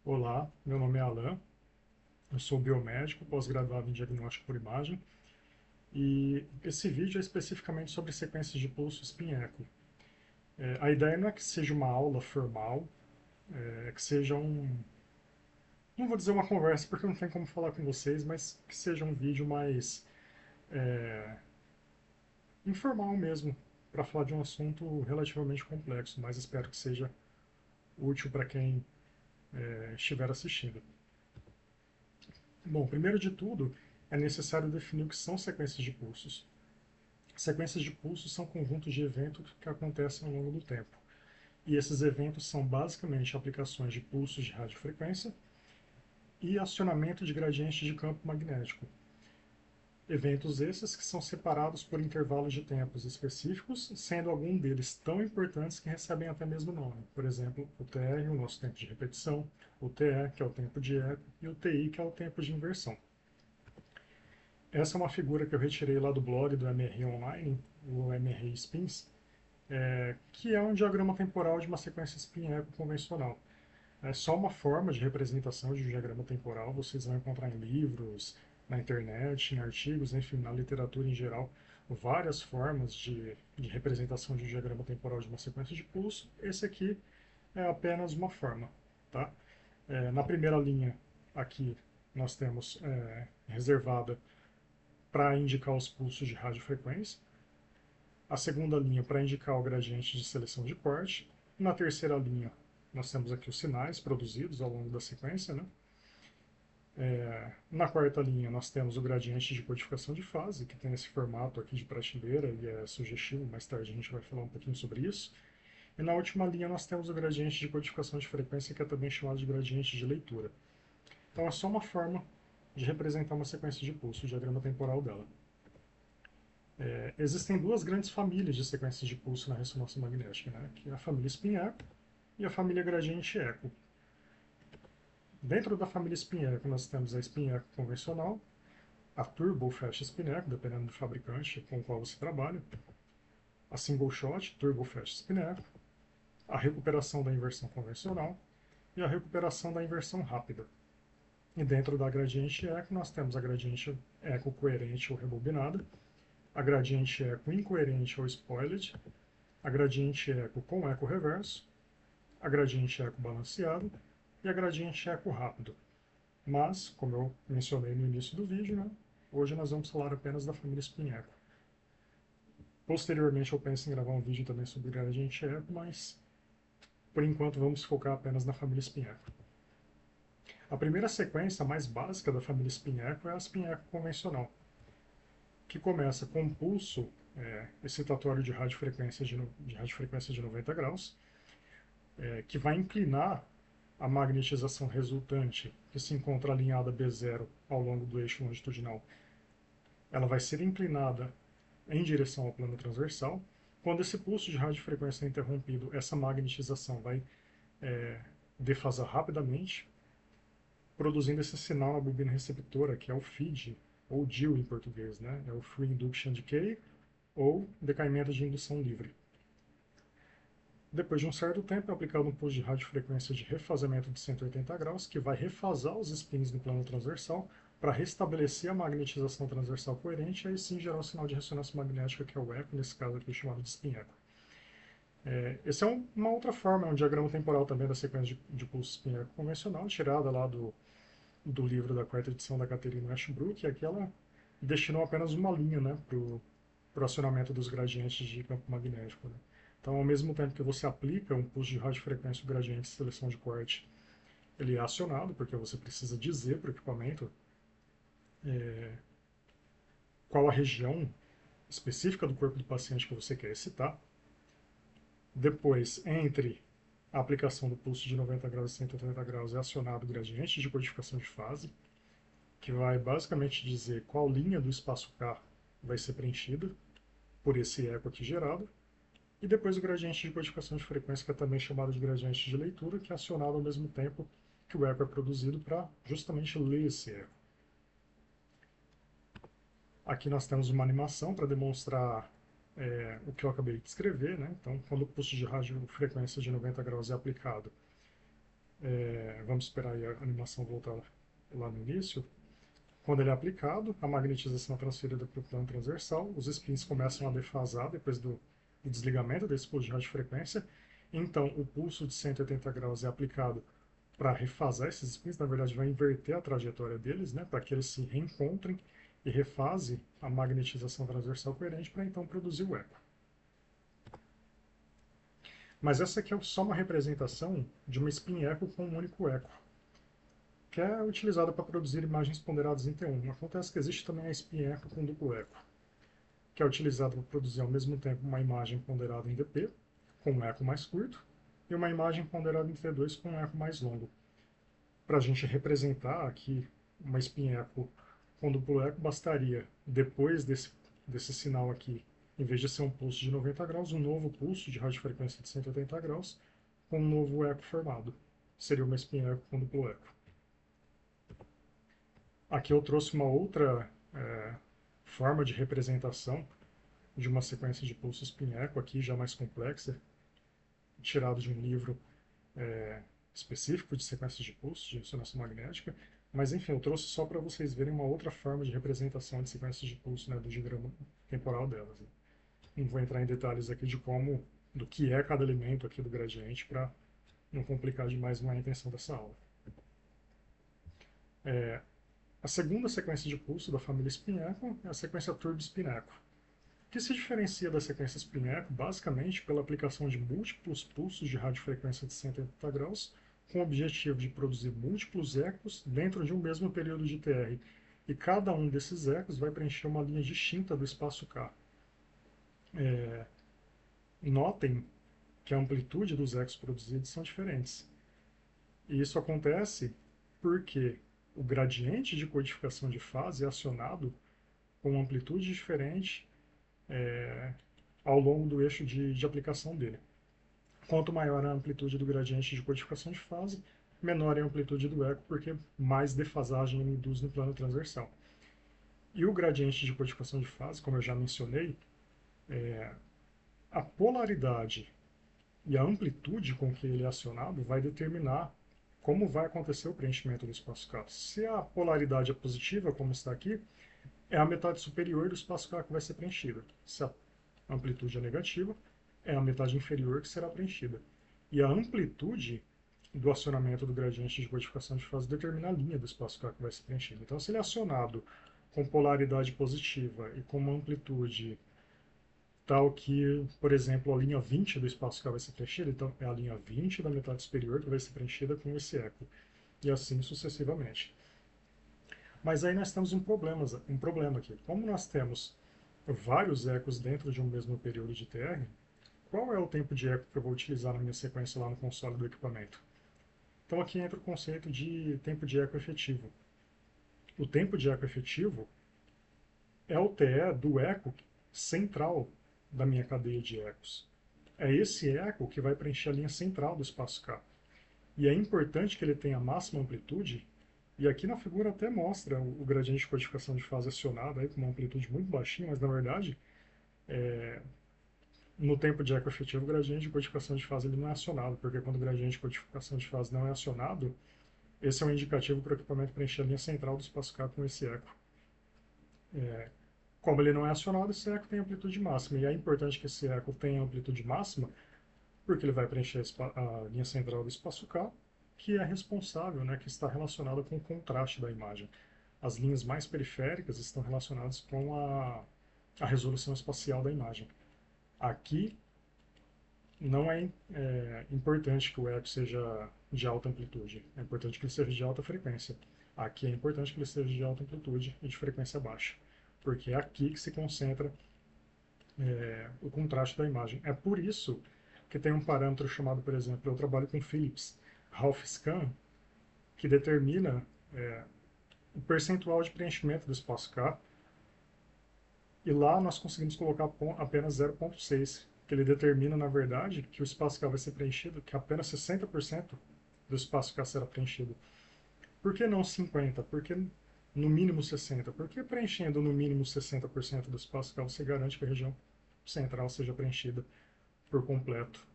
Olá, meu nome é Alan, eu sou biomédico, pós-graduado em diagnóstico por imagem, e esse vídeo é especificamente sobre sequências de pulso espinheco. A ideia não é que seja uma aula formal, é que seja não vou dizer uma conversa porque não tem como falar com vocês, mas que seja um vídeo mais é, informal mesmo, para falar de um assunto relativamente complexo, mas espero que seja útil para quem estiver assistindo. Bom, primeiro de tudo, é necessário definir o que são sequências de pulsos. Sequências de pulsos são conjuntos de eventos que acontecem ao longo do tempo. E esses eventos são basicamente aplicações de pulsos de radiofrequência e acionamento de gradientes de campo magnético. Eventos esses que são separados por intervalos de tempos específicos, sendo algum deles tão importantes que recebem até mesmo nome. Por exemplo, o TR, o nosso tempo de repetição, o TE, que é o tempo de eco, e o TI, que é o tempo de inversão. Essa é uma figura que eu retirei lá do blog do MRI Online, o MRI Spins, que é um diagrama temporal de uma sequência spin-eco convencional. É só uma forma de representação de um diagrama temporal, vocês vão encontrar em livros, na internet, em artigos, enfim, na literatura em geral, várias formas de representação de um diagrama temporal de uma sequência de pulso. Esse aqui é apenas uma forma. Tá? Na primeira linha, aqui, nós temos reservada para indicar os pulsos de radiofrequência, a segunda linha para indicar o gradiente de seleção de corte. Na terceira linha, nós temos aqui os sinais produzidos ao longo da sequência. Né? Na quarta linha, nós temos o gradiente de codificação de fase, que tem esse formato aqui de prateleira e é sugestivo, mais tarde a gente vai falar um pouquinho sobre isso. E na última linha, nós temos o gradiente de codificação de frequência, que é também chamado de gradiente de leitura. Então, é só uma forma de representar uma sequência de pulso, o diagrama temporal dela. Existem duas grandes famílias de sequências de pulso na ressonância magnética, né? Que é a família spin-echo e a família gradiente-eco. Dentro da família spin-echo, nós temos a spin-echo convencional, a turbo fast spin-echo, dependendo do fabricante com o qual você trabalha, a single shot, turbo fast spin-echo, a recuperação da inversão convencional e a recuperação da inversão rápida. E dentro da gradiente eco, nós temos a gradiente eco coerente ou rebobinada, a gradiente eco incoerente ou spoiled, a gradiente eco com eco reverso, a gradiente eco balanceado e a gradiente eco rápido. Mas, como eu mencionei no início do vídeo, né, hoje nós vamos falar apenas da família spin eco. Posteriormente eu penso em gravar um vídeo também sobre gradiente eco, mas por enquanto vamos focar apenas na família spin eco. A primeira sequência mais básica da família spin eco é a spin eco convencional, que começa com um pulso excitatório de radiofrequência de 90 graus, que vai inclinar a magnetização resultante, que se encontra alinhada B0 ao longo do eixo longitudinal. Ela vai ser inclinada em direção ao plano transversal. Quando esse pulso de radiofrequência é interrompido, essa magnetização vai defasar rapidamente, produzindo esse sinal na bobina receptora, que é o FID, ou DIL em português, né? É o Free Induction Decay, ou decaimento de indução livre. Depois de um certo tempo, é aplicado um pulso de radiofrequência de refasamento de 180 graus, que vai refasar os spins no plano transversal para restabelecer a magnetização transversal coerente e aí sim gerar o sinal de ressonância magnética, que é o eco, nesse caso aqui chamado de spin echo. Essa é uma outra forma, é um diagrama temporal também da sequência de pulso spin echo convencional, tirada lá do livro da quarta edição da Catherine Ashbrook, e aqui ela destinou apenas uma linha, né, para o acionamento dos gradientes de campo magnético. Né? Então, ao mesmo tempo que você aplica um pulso de radiofrequência, o gradiente de seleção de corte, ele é acionado, porque você precisa dizer para o equipamento qual a região específica do corpo do paciente que você quer excitar. Depois, entre a aplicação do pulso de 90 graus e 180 graus, é acionado o gradiente de codificação de fase, que vai basicamente dizer qual linha do espaço K vai ser preenchida por esse eco aqui gerado. E depois o gradiente de codificação de frequência, que é também chamado de gradiente de leitura, que é acionado ao mesmo tempo que o eco é produzido para justamente ler esse eco. Aqui nós temos uma animação para demonstrar o que eu acabei de descrever. Né? Então, quando o pulso de radiofrequência de 90 graus é aplicado, Vamos esperar aí a animação voltar lá no início. Quando ele é aplicado, a magnetização é transferida para o plano transversal, os spins começam a defasar depois do desligamento desse pulso de radiofrequência. Então, o pulso de 180 graus é aplicado para refasar esses spins, na verdade, vai inverter a trajetória deles, né, para que eles se reencontrem e refase a magnetização transversal coerente para então produzir o eco. Mas essa aqui é só uma representação de uma spin echo com um único eco, que é utilizada para produzir imagens ponderadas em T1. Acontece que existe também a spin echo com duplo eco, que é utilizada para produzir ao mesmo tempo uma imagem ponderada em DP, com um eco mais curto, e uma imagem ponderada em T2 com um eco mais longo. Para a gente representar aqui uma spin echo com duplo eco, bastaria, depois desse sinal aqui, em vez de ser um pulso de 90 graus, um novo pulso de radiofrequência de 180 graus, com um novo eco formado. Seria uma spin echo com duplo eco. Aqui eu trouxe uma outra forma de representação de uma sequência de pulsos spin echo, aqui já mais complexa, tirado de um livro específico de sequências de pulsos de ressonância magnética. Mas enfim, eu trouxe só para vocês verem uma outra forma de representação de sequências de pulso, né, do diagrama temporal delas. Não vou entrar em detalhes aqui do que é cada elemento aqui do gradiente para não complicar demais a intenção dessa aula. A segunda sequência de pulso da família spin-echo é a sequência turbo-spin-echo, que se diferencia da sequência spin-echo basicamente pela aplicação de múltiplos pulsos de radiofrequência de 180 graus com o objetivo de produzir múltiplos ecos dentro de um mesmo período de TR, e cada um desses ecos vai preencher uma linha distinta do espaço K. Notem que a amplitude dos ecos produzidos são diferentes. E isso acontece porque o gradiente de codificação de fase é acionado com uma amplitude diferente ao longo do eixo de aplicação dele. Quanto maior a amplitude do gradiente de codificação de fase, menor é a amplitude do eco, porque mais defasagem ele induz no plano transversal. E o gradiente de codificação de fase, como eu já mencionei, a polaridade e a amplitude com que ele é acionado vai determinar como vai acontecer o preenchimento do espaço K. Se a polaridade é positiva, como está aqui, é a metade superior do espaço K que vai ser preenchida. Se a amplitude é negativa, é a metade inferior que será preenchida. E a amplitude do acionamento do gradiente de codificação de fase determina a linha do espaço K que vai ser preenchida. Então, se ele é acionado com polaridade positiva e com uma amplitude tal que, por exemplo, a linha 20 do espaço K vai ser preenchida, então é a linha 20 da metade superior que vai ser preenchida com esse eco, e assim sucessivamente. Mas aí nós temos um problema aqui. Como nós temos vários ecos dentro de um mesmo período de TR, qual é o tempo de eco que eu vou utilizar na minha sequência lá no console do equipamento? Então aqui entra o conceito de tempo de eco efetivo. O tempo de eco efetivo é o TE do eco central da minha cadeia de ecos. É esse eco que vai preencher a linha central do espaço K. E é importante que ele tenha a máxima amplitude, e aqui na figura até mostra o gradiente de codificação de fase acionado aí, com uma amplitude muito baixinha, mas na verdade, no tempo de eco efetivo, o gradiente de codificação de fase ele não é acionado, porque quando o gradiente de codificação de fase não é acionado, esse é um indicativo para o equipamento preencher a linha central do espaço K com esse eco. Como ele não é acionado, esse eco tem amplitude máxima, e é importante que esse eco tenha amplitude máxima, porque ele vai preencher a linha central do espaço K, que é responsável, né, que está relacionada com o contraste da imagem. As linhas mais periféricas estão relacionadas com a resolução espacial da imagem. Aqui não é importante que o eco seja de alta amplitude, é importante que ele seja de alta frequência. Aqui é importante que ele seja de alta amplitude e de frequência baixa, porque é aqui que se concentra o contraste da imagem. É por isso que tem um parâmetro chamado, por exemplo, eu trabalho com Philips Half Scan, que determina o percentual de preenchimento do espaço K, e lá nós conseguimos colocar apenas 0,6, que ele determina, na verdade, que o espaço K vai ser preenchido, que apenas 60% do espaço K será preenchido. Por que não 50%? Por que no mínimo 60%? Porque preenchendo no mínimo 60% do espaço K, você garante que a região central seja preenchida por completo.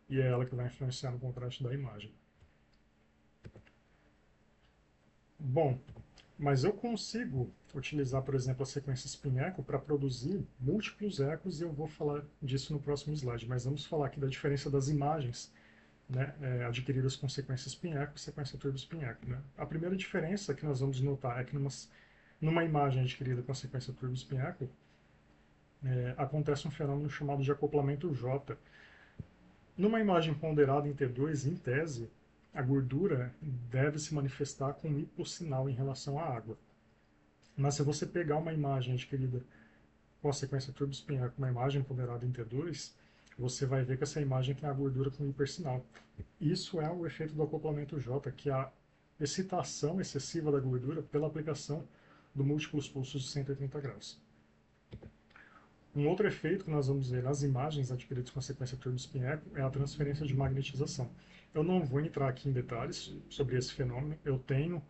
E é ela que vai influenciar no contraste da imagem. Bom, mas eu consigo utilizar, por exemplo, a sequência spin-echo para produzir múltiplos ecos, e eu vou falar disso no próximo slide, mas vamos falar aqui da diferença das imagens, né, adquiridas com sequência spin-echo e sequência turbo-spin-echo. Né? A primeira diferença que nós vamos notar é que numa imagem adquirida com a sequência turbo-spin-echo, acontece um fenômeno chamado de acoplamento J. Numa imagem ponderada em T2, em tese, a gordura deve se manifestar com hipossinal em relação à água. Mas se você pegar uma imagem adquirida com a sequência turbo-spin com uma imagem ponderada em T2, você vai ver que essa imagem tem a gordura com hipersinal. Isso é o efeito do acoplamento J, que é a excitação excessiva da gordura pela aplicação do múltiplos pulsos de 180 graus. Um outro efeito que nós vamos ver nas imagens adquiridas com a sequência turbo-spin é a transferência de magnetização. Eu não vou entrar aqui em detalhes sobre esse fenômeno. Eu tenho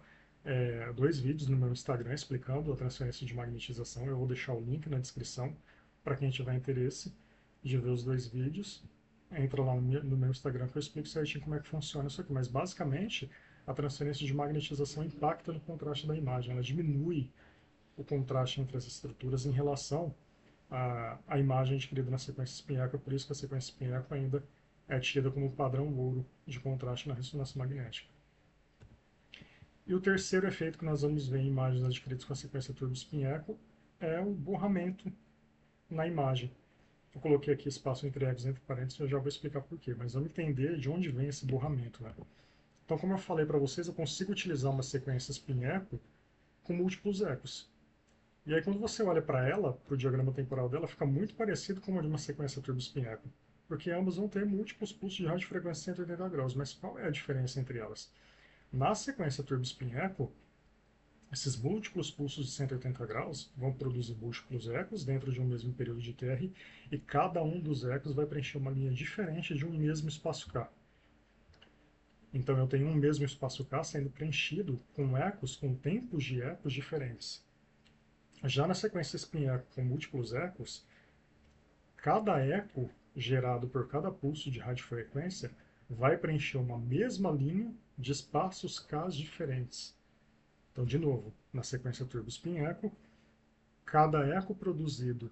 2 vídeos no meu Instagram explicando a transferência de magnetização. Eu vou deixar o link na descrição para quem tiver interesse de ver os 2 vídeos. Entra lá no meu Instagram que eu explico certinho como é que funciona isso aqui. Mas basicamente a transferência de magnetização impacta no contraste da imagem. Ela diminui o contraste entre as estruturas em relação à imagem adquirida na sequência spin-echo. É por isso que a sequência spin-echo ainda é tida como padrão ouro de contraste na ressonância magnética. E o terceiro efeito que nós vamos ver em imagens adquiridas com a sequência turbo-spin-echo é o borramento na imagem. Eu coloquei aqui espaço entre ecos entre parênteses, eu já vou explicar por quê, mas vamos entender de onde vem esse borramento. Né? Então, como eu falei para vocês, eu consigo utilizar uma sequência spin-echo com múltiplos ecos. E aí, quando você olha para ela, para o diagrama temporal dela, fica muito parecido com o de uma sequência turbo-spin-echo, porque ambas vão ter múltiplos pulsos de radiofrequência de 180 graus. Mas qual é a diferença entre elas? Na sequência turbo-spin-echo, esses múltiplos pulsos de 180 graus vão produzir múltiplos ecos dentro de um mesmo período de TR, e cada um dos ecos vai preencher uma linha diferente de um mesmo espaço K. Então eu tenho um mesmo espaço K sendo preenchido com ecos com tempos de ecos diferentes. Já na sequência spin-echo com múltiplos ecos, cada eco gerado por cada pulso de radiofrequência vai preencher uma mesma linha de espaços K diferentes. Então, de novo, na sequência turbo-spin-echo, cada eco produzido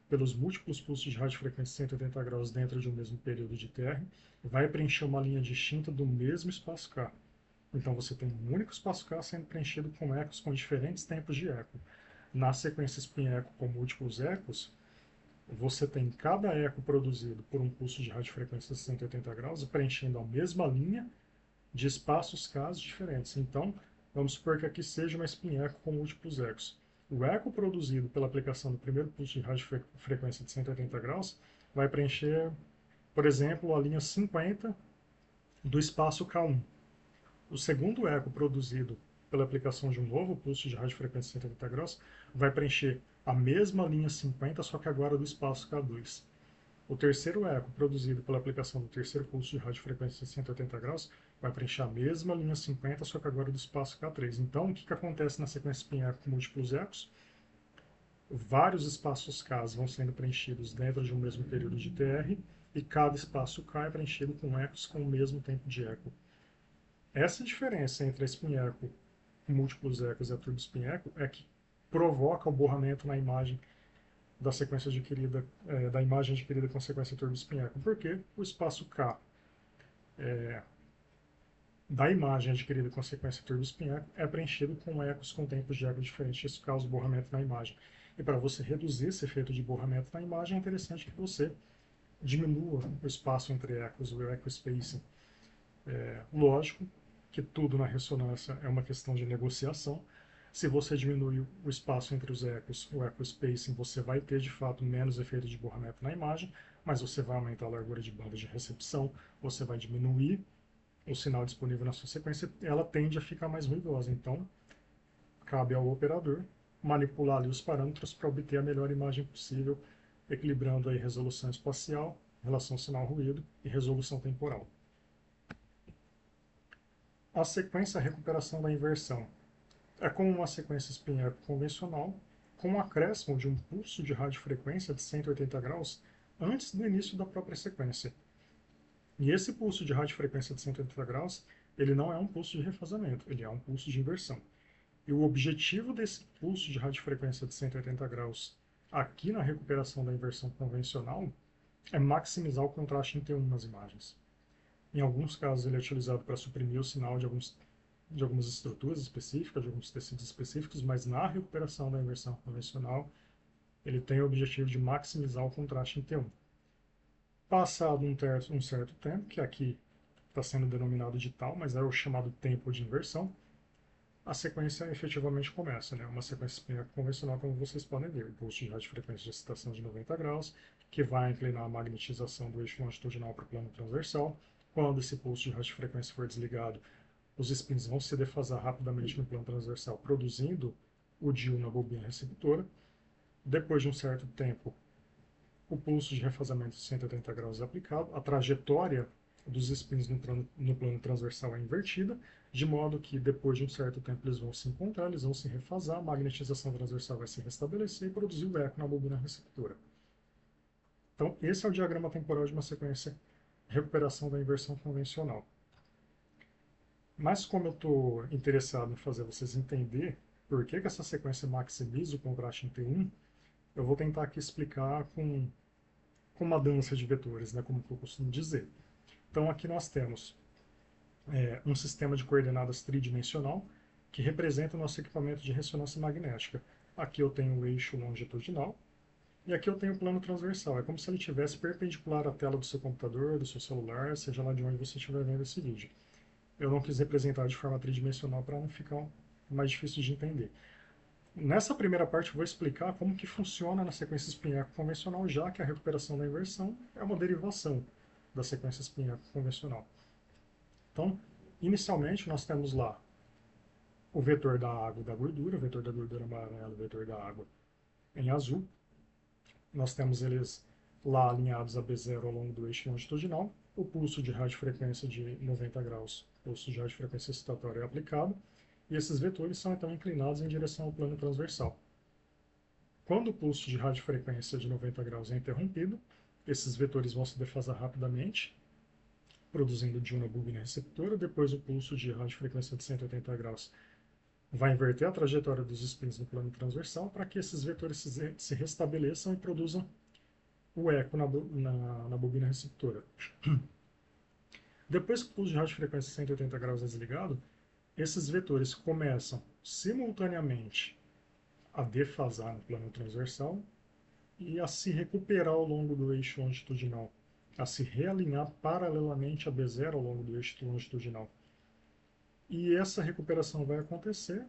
pelos múltiplos pulsos de radiofrequência 180 graus dentro de um mesmo período de TR vai preencher uma linha distinta do mesmo espaço K. Então você tem um único espaço K sendo preenchido com ecos com diferentes tempos de eco. Na sequência spin-echo com múltiplos ecos, você tem cada eco produzido por um pulso de radiofrequência de 180 graus preenchendo a mesma linha de espaços K diferentes. Então, vamos supor que aqui seja uma spin-echo com múltiplos ecos. O eco produzido pela aplicação do primeiro pulso de radiofrequência de 180 graus vai preencher, por exemplo, a linha 50 do espaço K1. O segundo eco produzido pela aplicação de um novo pulso de radiofrequência de 180 graus vai preencher a mesma linha 50, só que agora do espaço K2. O terceiro eco produzido pela aplicação do terceiro pulso de radiofrequência de 180 graus vai preencher a mesma linha 50, só que agora do espaço K3. Então, o que acontece na sequência spin-echo com múltiplos ecos? Vários espaços K vão sendo preenchidos dentro de um mesmo período de TR, e cada espaço K é preenchido com ecos com o mesmo tempo de eco. Essa diferença entre a spin-echo com múltiplos ecos e a turbo-spin-echo é que provoca o borramento na imagem da sequência adquirida, da imagem adquirida com a sequência turbo-spin-echo, porque o espaço K da imagem adquirida com a sequência turbo-spin-echo é preenchido com ecos com tempos de eco diferentes. Isso causa borramento na imagem. E para você reduzir esse efeito de borramento na imagem, é interessante que você diminua o espaço entre ecos, o echo spacing. Lógico que tudo na ressonância é uma questão de negociação. Se você diminui o espaço entre os ecos, o echo spacing, você vai ter de fato menos efeito de borramento na imagem, mas você vai aumentar a largura de banda de recepção, você vai diminuir o sinal disponível na sua sequência, ela tende a ficar mais ruidosa. Então, cabe ao operador manipular ali os parâmetros para obter a melhor imagem possível, equilibrando aí resolução espacial, relação sinal-ruído e resolução temporal. A sequência recuperação da inversão é como uma sequência spin-echo convencional, com um acréscimo de um pulso de radiofrequência de 180 graus antes do início da própria sequência. E esse pulso de radiofrequência de 180 graus ele não é um pulso de refasamento, ele é um pulso de inversão. E o objetivo desse pulso de radiofrequência de 180 graus aqui na recuperação da inversão convencional é maximizar o contraste em T1 nas imagens. Em alguns casos ele é utilizado para suprimir o sinal de algumas estruturas específicas, de alguns tecidos específicos, mas na recuperação da inversão convencional ele tem o objetivo de maximizar o contraste em T1. Passado um certo tempo, que aqui está sendo denominado de tal, mas é o chamado tempo de inversão, a sequência efetivamente começa, né? Uma sequência espinhaca convencional, como vocês podem ver, o pulso de radiofrequência de excitação de 90 graus, que vai inclinar a magnetização do eixo longitudinal para o plano transversal. Quando esse pulso de radiofrequência for desligado, os spins vão se defasar rapidamente no plano transversal, produzindo o DIU na bobina receptora. Depois de um certo tempo, o pulso de refasamento de 180 graus é aplicado, a trajetória dos spins no plano transversal é invertida, de modo que depois de um certo tempo eles vão se encontrar, eles vão se refasar, a magnetização transversal vai se restabelecer e produzir o eco na bobina receptora. Então, esse é o diagrama temporal de uma sequência de recuperação da inversão convencional. Mas como eu estou interessado em fazer vocês entender por que essa sequência maximiza o contraste em T1, eu vou tentar aqui explicar com uma dança de vetores, né, como eu costumo dizer. Então aqui nós temos um sistema de coordenadas tridimensional que representa o nosso equipamento de ressonância magnética. Aqui eu tenho o eixo longitudinal e aqui eu tenho o plano transversal. É como se ele estivesse perpendicular à tela do seu computador, do seu celular, seja lá de onde você estiver vendo esse vídeo. Eu não quis representar de forma tridimensional para não ficar mais difícil de entender. Nessa primeira parte eu vou explicar como que funciona na sequência espinhaca convencional, já que a recuperação da inversão é uma derivação da sequência espinhaca convencional. Então, inicialmente nós temos lá o vetor da água e da gordura, o vetor da gordura amarelo, o vetor da água em azul. Nós temos eles lá alinhados a B0 ao longo do eixo longitudinal. O pulso de radiofrequência de 90 graus, pulso de radiofrequência excitatória é aplicado. E esses vetores são então inclinados em direção ao plano transversal. Quando o pulso de radiofrequência de 90 graus é interrompido, esses vetores vão se defasar rapidamente, produzindo DIU na bobina receptora. Depois o pulso de radiofrequência de 180 graus vai inverter a trajetória dos spins no plano transversal para que esses vetores se restabeleçam e produzam o eco na bobina receptora. Depois que o pulso de radiofrequência de 180 graus é desligado, esses vetores começam simultaneamente a defasar no plano transversal e a se recuperar ao longo do eixo longitudinal, a se realinhar paralelamente a B0 ao longo do eixo longitudinal. E essa recuperação vai acontecer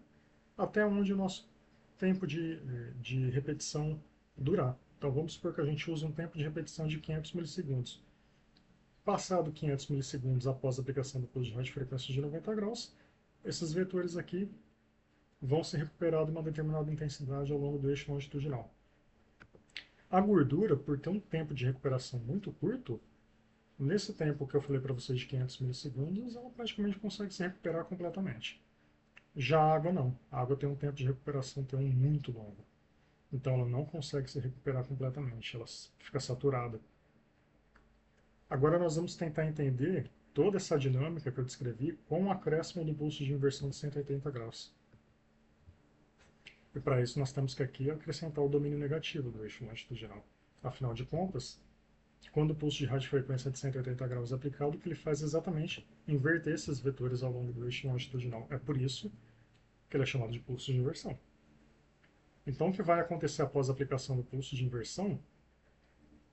até onde o nosso tempo de repetição durar. Então vamos supor que a gente usa um tempo de repetição de 500 milissegundos. Passado 500 milissegundos após a aplicação do pulso de radiofrequência de 90 graus, esses vetores aqui vão se recuperar de uma determinada intensidade ao longo do eixo longitudinal. A gordura, por ter um tempo de recuperação muito curto, nesse tempo que eu falei para vocês de 500 milissegundos, ela praticamente consegue se recuperar completamente. Já a água não. A água tem um tempo de recuperação muito longo. Então ela não consegue se recuperar completamente, ela fica saturada. Agora nós vamos tentar entender toda essa dinâmica que eu descrevi com o acréscimo do pulso de inversão de 180 graus. E para isso nós temos que aqui acrescentar o domínio negativo do eixo longitudinal. Afinal de contas, quando o pulso de radiofrequência de 180 graus é aplicado, o que ele faz é exatamente inverter esses vetores ao longo do eixo longitudinal. É por isso que ele é chamado de pulso de inversão. Então o que vai acontecer após a aplicação do pulso de inversão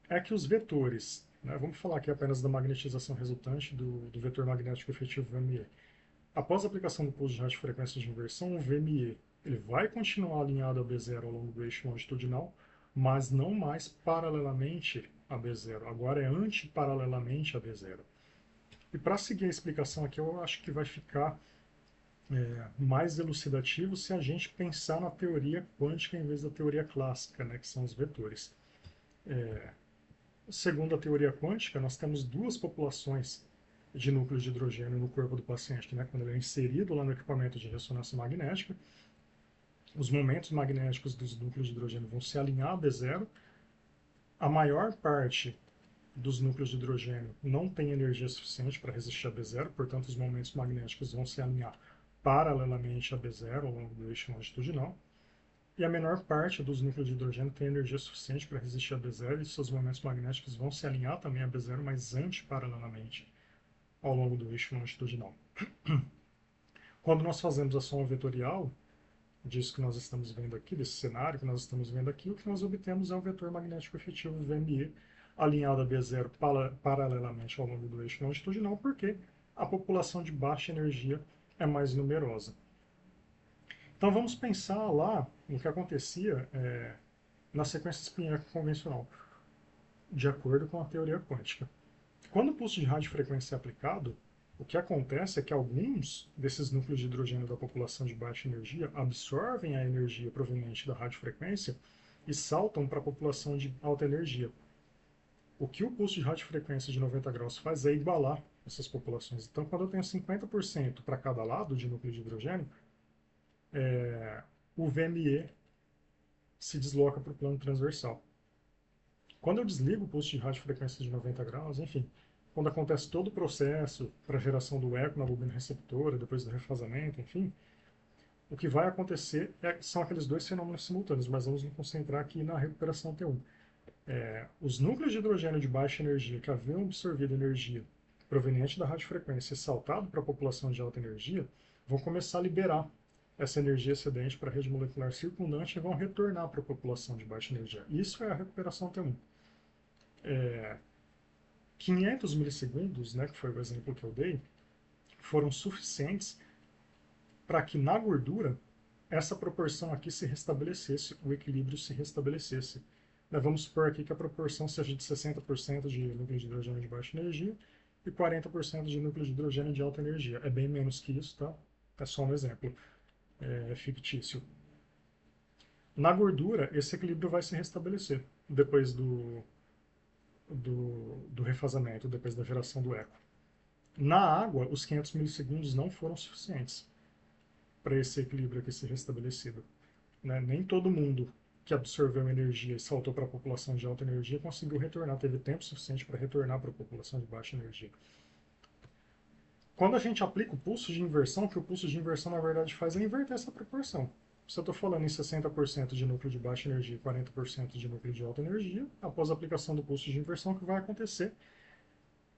é que os vetores, né, vamos falar aqui apenas da magnetização resultante do vetor magnético efetivo VME. Após a aplicação do pulso de radiofrequência de inversão, o VME ele vai continuar alinhado a B0 ao longo do eixo longitudinal, mas não mais paralelamente a B0. Agora é antiparalelamente a B0. E para seguir a explicação aqui, eu acho que vai ficar mais elucidativo se a gente pensar na teoria quântica em vez da teoria clássica, né, que são os vetores. Segundo a teoria quântica, nós temos duas populações de núcleos de hidrogênio no corpo do paciente, né, quando ele é inserido lá no equipamento de ressonância magnética. Os momentos magnéticos dos núcleos de hidrogênio vão se alinhar a B0. A maior parte dos núcleos de hidrogênio não tem energia suficiente para resistir a B0, portanto os momentos magnéticos vão se alinhar paralelamente a B0 ao longo do eixo longitudinal. E a menor parte dos núcleos de hidrogênio tem energia suficiente para resistir a B0 e seus momentos magnéticos vão se alinhar também a B0, mas antiparalelamente ao longo do eixo longitudinal. Quando nós fazemos a soma vetorial disso que nós estamos vendo aqui, desse cenário que nós estamos vendo aqui, o que nós obtemos é o vetor magnético efetivo VME alinhado a B0 paralelamente ao longo do eixo longitudinal, porque a população de baixa energia é mais numerosa. Então vamos pensar lá no que acontecia na sequência espinhaca convencional, de acordo com a teoria quântica. Quando o pulso de radiofrequência é aplicado, o que acontece é que alguns desses núcleos de hidrogênio da população de baixa energia absorvem a energia proveniente da radiofrequência e saltam para a população de alta energia. O que o pulso de radiofrequência de 90 graus faz é igualar essas populações. Então, quando eu tenho 50% para cada lado de núcleo de hidrogênio, o VME se desloca para o plano transversal. Quando eu desligo o pulso de radiofrequência de 90 graus, enfim, quando acontece todo o processo para a geração do eco na bobina receptora, depois do refasamento, enfim, o que vai acontecer são aqueles dois fenômenos simultâneos, mas vamos nos concentrar aqui na recuperação T1. Os núcleos de hidrogênio de baixa energia que haviam absorvido energia proveniente da radiofrequência e saltado para a população de alta energia vão começar a liberar essa energia excedente para a rede molecular circundante e vão retornar para a população de baixa energia. Isso é a recuperação T1. 500 milissegundos, né, que foi o exemplo que eu dei, foram suficientes para que na gordura essa proporção aqui se restabelecesse, o equilíbrio se restabelecesse. Vamos supor aqui que a proporção seja de 60% de núcleo de hidrogênio de baixa energia e 40% de núcleo de hidrogênio de alta energia. É bem menos que isso, tá? É só um exemplo fictício. Na gordura, esse equilíbrio vai se restabelecer depois do refasamento, depois da geração do eco. Na água, os 500 milissegundos não foram suficientes para esse equilíbrio aqui ser restabelecido. Nem todo mundo que absorveu energia e saltou para a população de alta energia conseguiu retornar, teve tempo suficiente para retornar para a população de baixa energia. Quando a gente aplica o pulso de inversão, o que o pulso de inversão na verdade faz é inverter essa proporção. Se eu estou falando em 60% de núcleo de baixa energia e 40% de núcleo de alta energia, após a aplicação do pulso de inversão, o que vai acontecer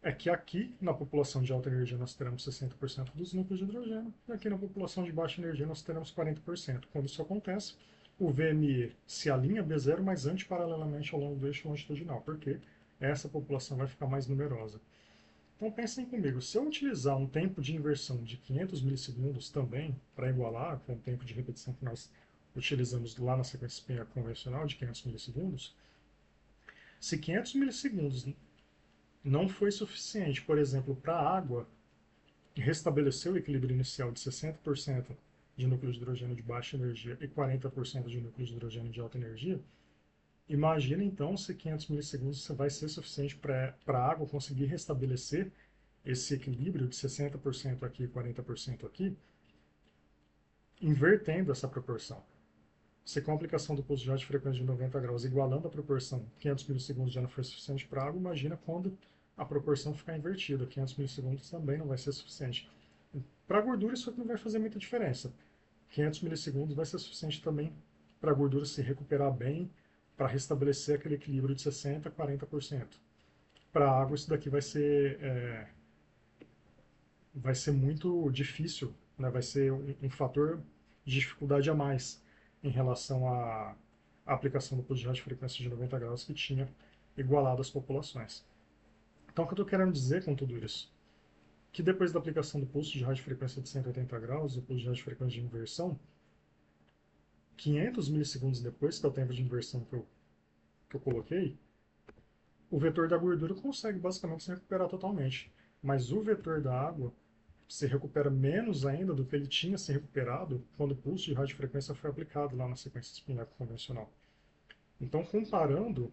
é que aqui na população de alta energia nós teremos 60% dos núcleos de hidrogênio e aqui na população de baixa energia nós teremos 40%. Quando isso acontece, o VME se alinha a B0, mas antiparalelamente ao longo do eixo longitudinal, porque essa população vai ficar mais numerosa. Então pensem comigo, se eu utilizar um tempo de inversão de 500 milissegundos também, para igualar com o tempo de repetição que nós utilizamos lá na sequência espinhaca convencional de 500 milissegundos, se 500 milissegundos não foi suficiente, por exemplo, para a água restabelecer o equilíbrio inicial de 60% de núcleo de hidrogênio de baixa energia e 40% de núcleo de hidrogênio de alta energia, imagina então se 500 milissegundos vai ser suficiente para a água conseguir restabelecer esse equilíbrio de 60% aqui e 40% aqui, invertendo essa proporção. Se com a aplicação do pulso de radiofrequência de 90 graus igualando a proporção, 500 milissegundos já não foi suficiente para a água, imagina quando a proporção ficar invertida. 500 milissegundos também não vai ser suficiente. Para a gordura isso aqui não vai fazer muita diferença. 500 milissegundos vai ser suficiente também para a gordura se recuperar bem, para restabelecer aquele equilíbrio de 60% a 40%. Para a água isso daqui vai ser muito difícil, né? Vai ser um fator de dificuldade a mais em relação à aplicação do pulso de radiofrequência de 90 graus que tinha igualado as populações. Então, o que eu estou querendo dizer com tudo isso? Que depois da aplicação do pulso de radiofrequência de 180 graus, o pulso de radiofrequência de inversão, 500 milissegundos depois, que é o tempo de inversão que eu coloquei, o vetor da gordura consegue basicamente se recuperar totalmente. Mas o vetor da água se recupera menos ainda do que ele tinha se recuperado quando o pulso de radiofrequência foi aplicado lá na sequência espinhaca convencional. Então, comparando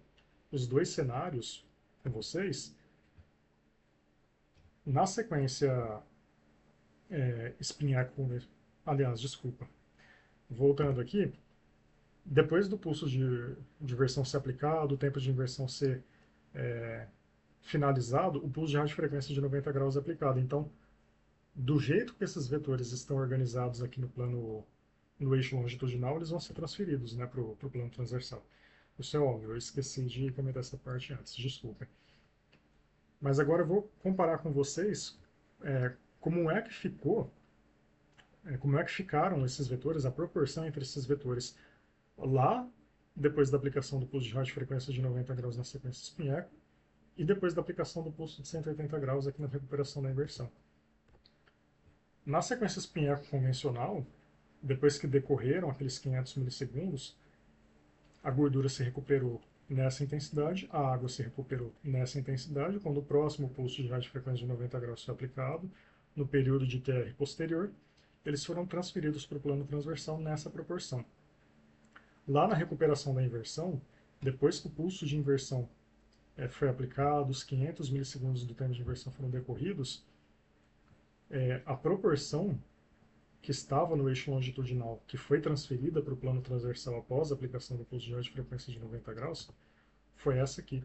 os dois cenários com vocês, na sequência espinhaca convencional, aliás, desculpa, voltando aqui, depois do pulso de inversão ser aplicado, o tempo de inversão ser finalizado, o pulso de radiofrequência de 90 graus é aplicado. Então, do jeito que esses vetores estão organizados aqui no plano, no eixo longitudinal, eles vão ser transferidos, né, para o plano transversal. Isso é óbvio, eu esqueci de comentar essa parte antes, desculpem. Mas agora eu vou comparar com vocês como é que ficou, como é que ficaram esses vetores, a proporção entre esses vetores lá, depois da aplicação do pulso de radiofrequência de 90 graus na sequência espinheco, e depois da aplicação do pulso de 180 graus aqui na recuperação da inversão. Na sequência espinheco convencional, depois que decorreram aqueles 500 milissegundos, a gordura se recuperou nessa intensidade, a água se recuperou nessa intensidade, quando o próximo pulso de radiofrequência de 90 graus foi aplicado, no período de TR posterior, eles foram transferidos para o plano transversal nessa proporção. Lá na recuperação da inversão, depois que o pulso de inversão foi aplicado, os 500 milissegundos do tempo de inversão foram decorridos, a proporção que estava no eixo longitudinal, que foi transferida para o plano transversal após a aplicação do pulso de radiofrequência de 90 graus, foi essa aqui.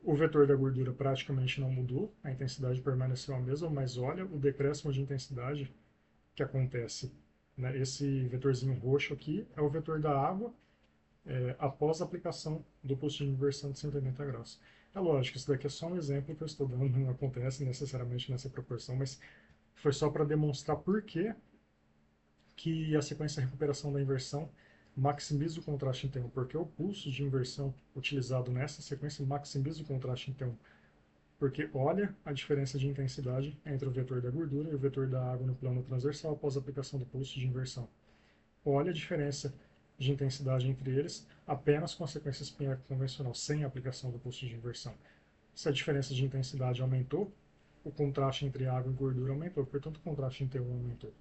O vetor da gordura praticamente não mudou, a intensidade permaneceu a mesma, mas olha o decréscimo de intensidade que acontece. Né? Esse vetorzinho roxo aqui é o vetor da água após a aplicação do pulso de inversão de 180 graus. É lógico, isso daqui é só um exemplo que eu estou dando, não acontece necessariamente nessa proporção, mas foi só para demonstrar por que a sequência de recuperação da inversão maximiza o contraste em T1, porque o pulso de inversão utilizado nessa sequência maximiza o contraste em T1. Porque olha a diferença de intensidade entre o vetor da gordura e o vetor da água no plano transversal após a aplicação do pulso de inversão. Olha a diferença de intensidade entre eles apenas com a sequência espinheco convencional, sem a aplicação do pulso de inversão. Se a diferença de intensidade aumentou, o contraste entre água e gordura aumentou, portanto o contraste em T1 aumentou.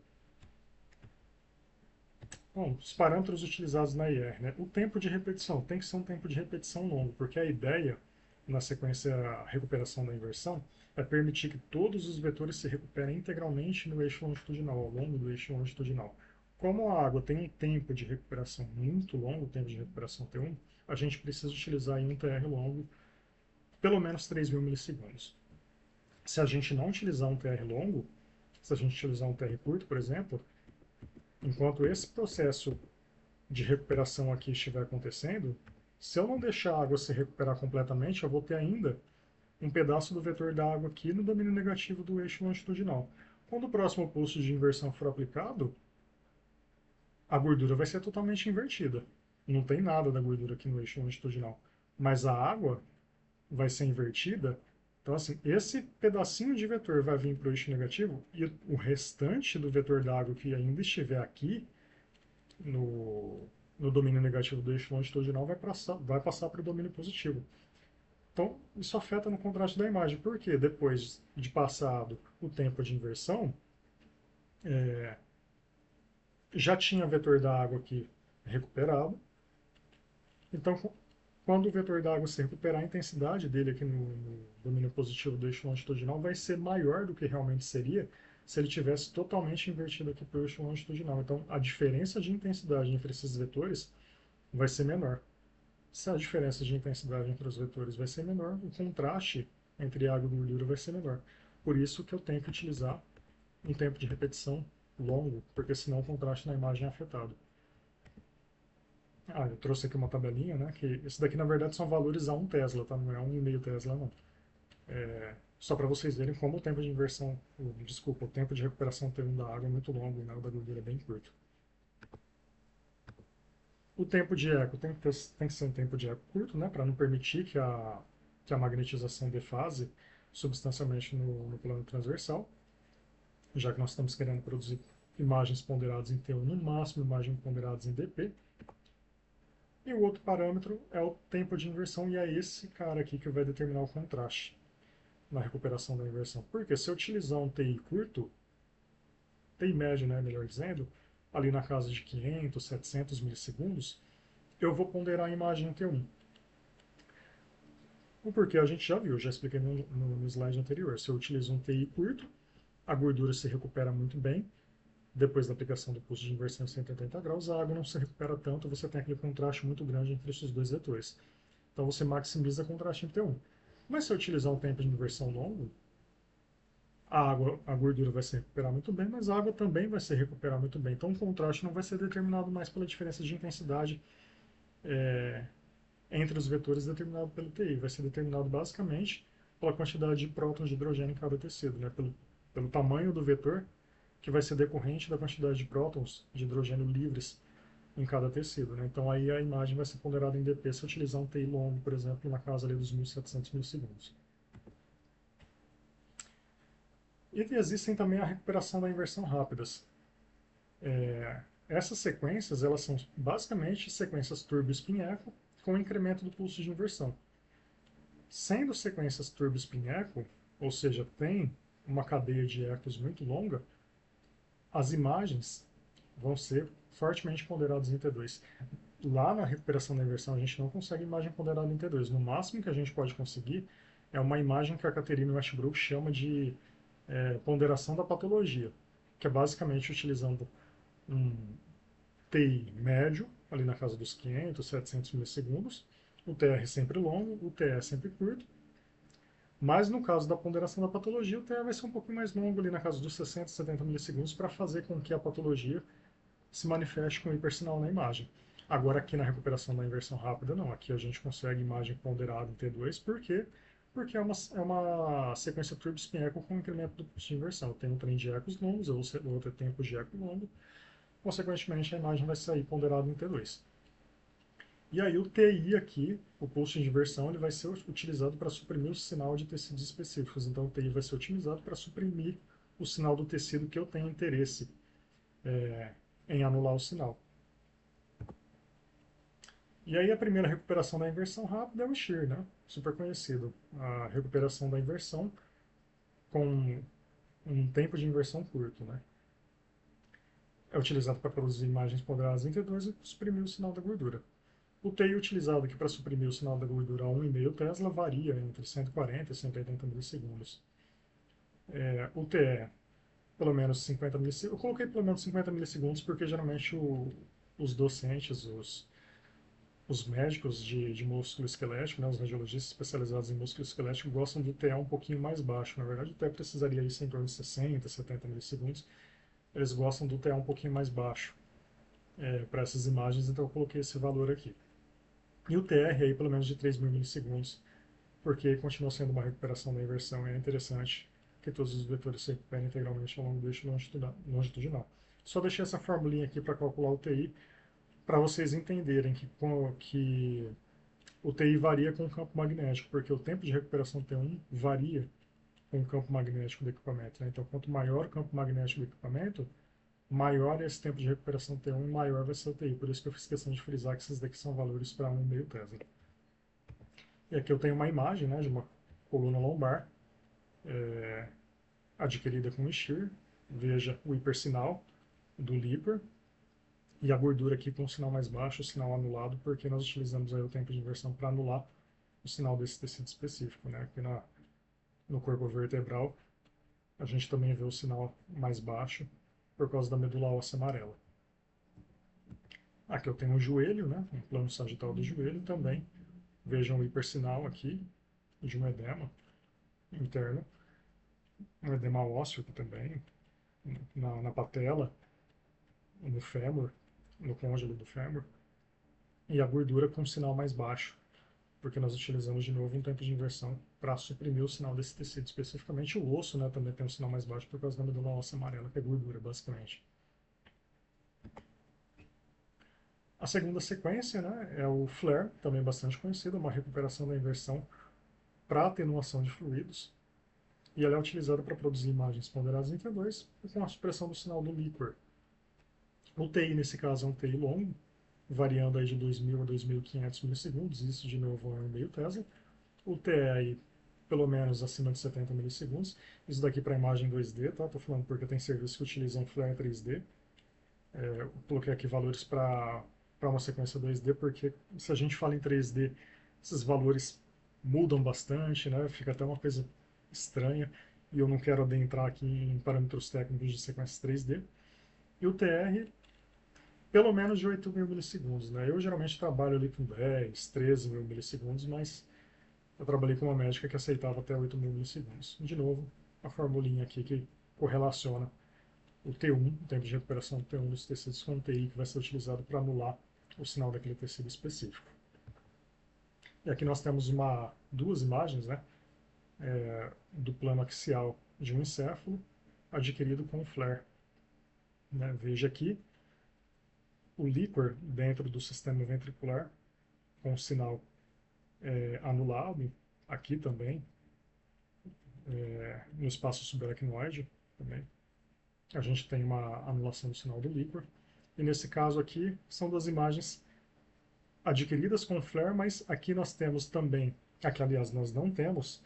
Bom, os parâmetros utilizados na IR, né? O tempo de repetição tem que ser um tempo de repetição longo, porque a ideia na sequência recuperação da inversão é permitir que todos os vetores se recuperem integralmente no eixo longitudinal, ao longo do eixo longitudinal. Como a água tem um tempo de recuperação muito longo, o tempo de recuperação T1, a gente precisa utilizar um TR longo, pelo menos 3.000 milissegundos. Se a gente não utilizar um TR longo, se a gente utilizar um TR curto, por exemplo, enquanto esse processo de recuperação aqui estiver acontecendo, se eu não deixar a água se recuperar completamente, eu vou ter ainda um pedaço do vetor da água aqui no domínio negativo do eixo longitudinal. Quando o próximo pulso de inversão for aplicado, a gordura vai ser totalmente invertida. Não tem nada da gordura aqui no eixo longitudinal. Mas a água vai ser invertida. Então, assim, esse pedacinho de vetor vai vir para o eixo negativo e o restante do vetor da água que ainda estiver aqui no domínio negativo do eixo longitudinal vai passar para o domínio positivo. Então, isso afeta no contraste da imagem, porque depois de passado o tempo de inversão, já tinha vetor da água aqui recuperado. Então, quando o vetor da água se recuperar, a intensidade dele aqui no domínio positivo do eixo longitudinal vai ser maior do que realmente seria se ele tivesse totalmente invertido aqui para o eixo longitudinal. Então, a diferença de intensidade entre esses vetores vai ser menor. Se a diferença de intensidade entre os vetores vai ser menor, o contraste entre água e gordura vai ser menor. Por isso que eu tenho que utilizar um tempo de repetição longo, porque senão o contraste na imagem é afetado. Eu trouxe aqui uma tabelinha, né? Que isso daqui na verdade são valores a 1 Tesla, tá? Não é 1,5 Tesla, não. Só para vocês verem como o tempo de inversão, desculpa, o tempo de recuperação T1 da água é muito longo e na da gordura é bem curto. O tempo de eco tem que ser um tempo de eco curto, né? Para não permitir que a magnetização defase substancialmente no plano transversal, já que nós estamos querendo produzir imagens ponderadas em T1 no máximo, imagens ponderadas em dp. E o outro parâmetro é o tempo de inversão, e é esse cara aqui que vai determinar o contraste na recuperação da inversão. Porque se eu utilizar um TI curto, TI médio, né, melhor dizendo, ali na casa de 500, 700 milissegundos, eu vou ponderar a imagem em T1. O porquê a gente já viu, já expliquei no slide anterior. Se eu utilizo um TI curto, a gordura se recupera muito bem. Depois da aplicação do pulso de inversão em 180 graus, a água não se recupera tanto, você tem aquele contraste muito grande entre esses dois vetores. Então você maximiza o contraste em T1. Mas se eu utilizar um tempo de inversão longo, a gordura vai se recuperar muito bem, mas a água também vai se recuperar muito bem. Então o contraste não vai ser determinado mais pela diferença de intensidade é, entre os vetores determinado pelo TI, vai ser determinado basicamente pela quantidade de prótons de hidrogênio em cada tecido, né? Pelo tamanho do vetor, que vai ser decorrente da quantidade de prótons de hidrogênio livres em cada tecido, né? Então aí a imagem vai ser ponderada em dp se eu utilizar um TI longo, por exemplo, na casa ali dos 1700 milissegundos. E existem também a recuperação da inversão rápidas. Essas sequências elas são basicamente sequências turbo-spin-echo com incremento do pulso de inversão. Sendo sequências turbo-spin-echo, ou seja, tem uma cadeia de ecos muito longa, as imagens vão ser fortemente ponderadas em T2. Lá na recuperação da inversão a gente não consegue imagem ponderada em T2. No máximo que a gente pode conseguir é uma imagem que a Catherine Westbrook chama de ponderação da patologia, que é basicamente utilizando um TI médio, ali na casa dos 500, 700 milissegundos, o TR sempre longo, o TE sempre curto, mas no caso da ponderação da patologia, o TE vai ser um pouquinho mais longo, ali na casa dos 60, 70 milissegundos, para fazer com que a patologia se manifeste com hipersinal na imagem. Agora, aqui na recuperação da inversão rápida, não. Aqui a gente consegue imagem ponderada em T2, por quê? Porque é uma sequência turbo-spin echo com incremento do pulso de inversão. Eu tenho um trem de ecos longos, o outro tempo de eco longo, consequentemente a imagem vai sair ponderada em T2. E aí o TI aqui, o pulso de inversão, ele vai ser utilizado para suprimir o sinal de tecidos específicos. Então o TI vai ser otimizado para suprimir o sinal do tecido que eu tenho interesse em anular o sinal. E aí a primeira recuperação da inversão rápida é o shear, né? Super conhecido. A recuperação da inversão com um tempo de inversão curto, né? É utilizado para produzir imagens ponderadas em T2 e suprimir o sinal da gordura. O TI utilizado aqui para suprimir o sinal da gordura a 1,5 Tesla varia entre 140 e 180 milissegundos. O TE, pelo menos 50 milissegundos. Eu coloquei pelo menos 50 milissegundos porque geralmente os docentes, os médicos de músculo esquelético, né, os radiologistas especializados em músculo esquelético, gostam do TE um pouquinho mais baixo. Na verdade, o TE precisaria ir em torno de 60, 70 milissegundos. Eles gostam do TE um pouquinho mais baixo para essas imagens, então eu coloquei esse valor aqui. E o TR aí pelo menos de 3.000 milissegundos, porque continua sendo uma recuperação da inversão e é interessante que todos os vetores se recuperem integralmente ao longo do eixo longitudinal. Só deixei essa formulinha aqui para calcular o TI, para vocês entenderem que o TI varia com o campo magnético, porque o tempo de recuperação T1 varia com o campo magnético do equipamento. Né? Então, quanto maior o campo magnético do equipamento, maior é esse tempo de recuperação T1 e maior vai ser o TI. Por isso que eu fiz questão de frisar que esses daqui são valores para 1,5 Tesla. E aqui eu tenho uma imagem, né, de uma coluna lombar adquirida com shear. Veja o hipersinal do Liper e a gordura aqui com o sinal mais baixo, o sinal anulado, porque nós utilizamos aí o tempo de inversão para anular o sinal desse tecido específico. Né? Aqui no corpo vertebral a gente também vê o sinal mais baixo por causa da medula óssea amarela. Aqui eu tenho o joelho, né, um plano sagital do joelho também. Vejam o hipersinal aqui de um edema interno, um edema ósseo aqui também, na patela, no fêmur, no côndilo do fêmur, e a gordura com um sinal mais baixo, porque nós utilizamos de novo um tempo de inversão para suprimir o sinal desse tecido, especificamente o osso, né, também tem um sinal mais baixo por causa da medula óssea amarela, que é gordura, basicamente. A segunda sequência, né, é o FLAIR, também bastante conhecido, uma recuperação da inversão para atenuação de fluidos, e ela é utilizada para produzir imagens ponderadas em T2 com a supressão do sinal do Liquor. O TI, nesse caso, é um TI longo, variando aí de 2.000 a 2.500 milissegundos, isso de novo é 1,5 Tesla. O TE aí, pelo menos acima de 70 milissegundos. Isso daqui para imagem 2D, tá? Estou falando porque tem serviços que utilizam flare 3D. Eu coloquei aqui valores para uma sequência 2D, porque se a gente fala em 3D, esses valores mudam bastante, né? Fica até uma coisa estranha, e eu não quero adentrar aqui em parâmetros técnicos de sequências 3D. E o TR, pelo menos de 8.000 milissegundos, né? Eu geralmente trabalho ali com 10, 13 mil milissegundos, mas eu trabalhei com uma médica que aceitava até 8.000 milissegundos. De novo, a formulinha aqui que correlaciona o T1, o tempo de recuperação do T1 dos tecidos com o TI, que vai ser utilizado para anular o sinal daquele tecido específico. E aqui nós temos duas imagens, né, do plano axial de um encéfalo adquirido com o flare. Né? Veja aqui o líquor dentro do sistema ventricular com o sinal anulado, aqui também, no espaço subaracnoide também. A gente tem uma anulação do sinal do líquor. E nesse caso aqui, são duas imagens adquiridas com flare, mas aqui nós temos também, aqui aliás nós não temos,